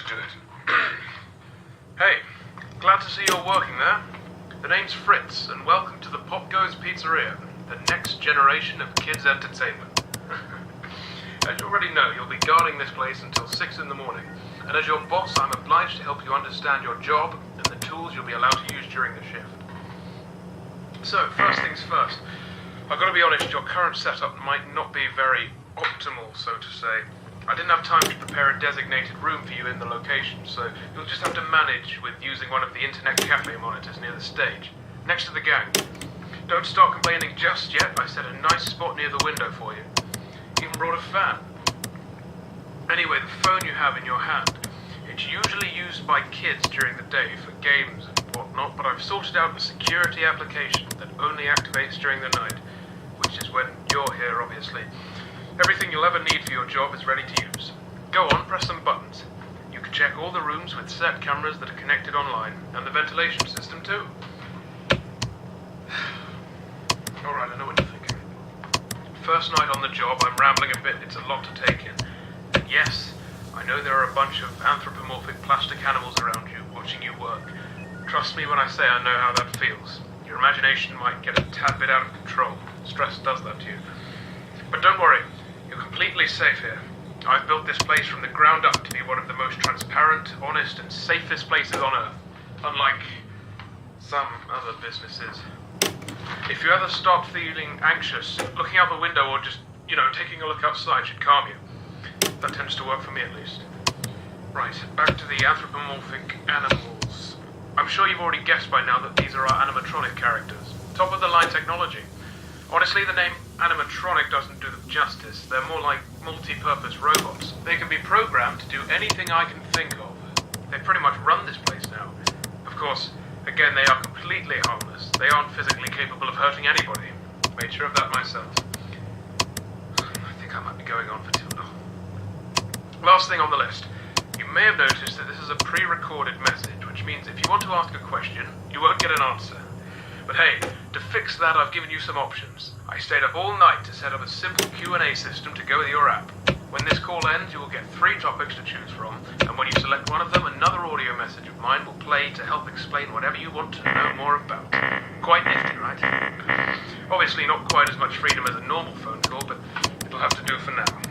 to do it. Hey, glad to see you're working there. The name's Fritz, and welcome to the Popgoes Pizzeria, the next generation of kids' entertainment. As you already know, you'll be guarding this place until 6 in the morning, and as your boss, I'm obliged to help you understand your job and the tools you'll be allowed to use during the shift. So, first things first, I've got to be honest, your current setup might not be very optimal, so to say. I didn't have time to prepare a designated room for you in the location, so you'll just have to manage with using one of the internet cafe monitors near the stage, next to the gang. Don't start complaining just yet, I set a nice spot near the window for you. Even brought a fan. Anyway, the phone you have in your hand, it's usually used by kids during the day for games and whatnot, but I've sorted out a security application that only activates during the night, which is when you're here, obviously. Everything you'll ever need for your job is ready to use. Go on, press some buttons. You can check all the rooms with set cameras that are connected online, and the ventilation system too. Alright, I know what you're thinking. First night on the job, I'm rambling a bit, it's a lot to take in. And yes, I know there are a bunch of anthropomorphic plastic animals around you, watching you work. Trust me when I say I know how that feels. Your imagination might get a tad bit out of control. Stress does that to you. But don't worry, you're completely safe here. I've built this place from the ground up to be one of the most transparent, honest, and safest places on Earth. Unlike some other businesses. If you ever start feeling anxious, looking out the window or just, taking a look outside should calm you. That tends to work for me at least. Right, back to the anthropomorphic animals. I'm sure you've already guessed by now that these are our animatronic characters. Top of the line technology. Honestly, the name animatronic doesn't do them justice. They're more like multi-purpose robots. They can be programmed to do anything I can think of. They pretty much run this place now. Of course, again, they are completely harmless. They aren't physically capable of hurting anybody. Made sure of that myself. I think I might be going on for too long. Last thing on the list. You may have noticed that this is a pre-recorded message, which means if you want to ask a question, you won't get an answer. But hey, to fix that, I've given you some options. I stayed up all night to set up a simple Q&A system to go with your app. When this call ends, you will get 3 topics to choose from, and when you select one of them, another audio message of mine will play to help explain whatever you want to know more about. Quite nifty, right? Obviously not quite as much freedom as a normal phone call, but it'll have to do for now.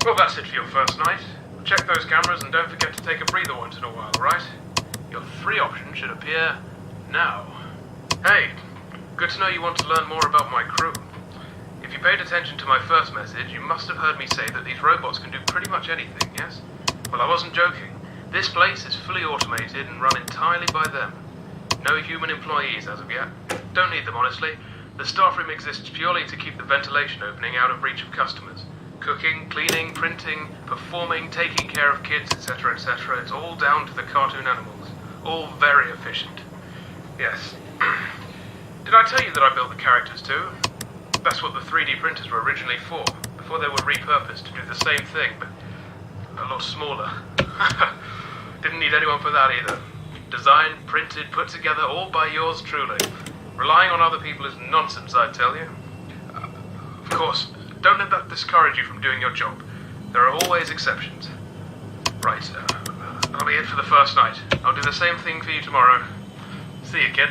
Well, that's it for your first night. Check those cameras and don't forget to take a breather once in a while, alright? Your 3 options should appear now. Hey, good to know you want to learn more about my crew. If you paid attention to my first message, you must have heard me say that these robots can do pretty much anything, yes? Well, I wasn't joking. This place is fully automated and run entirely by them. No human employees as of yet. Don't need them, honestly. The staff room exists purely to keep the ventilation opening out of reach of customers. Cooking, cleaning, printing, performing, taking care of kids, etc., etc. It's all down to the cartoon animals. All very efficient. Yes. Did I tell you that I built the characters too? That's what the 3D printers were originally for, before they were repurposed to do the same thing, but a lot smaller. Didn't need anyone for that either. Designed, printed, put together, all by yours truly. Relying on other people is nonsense, I tell you. Of course, don't let that discourage you from doing your job. There are always exceptions. Right, that'll be it for the first night. I'll do the same thing for you tomorrow. See you, kid.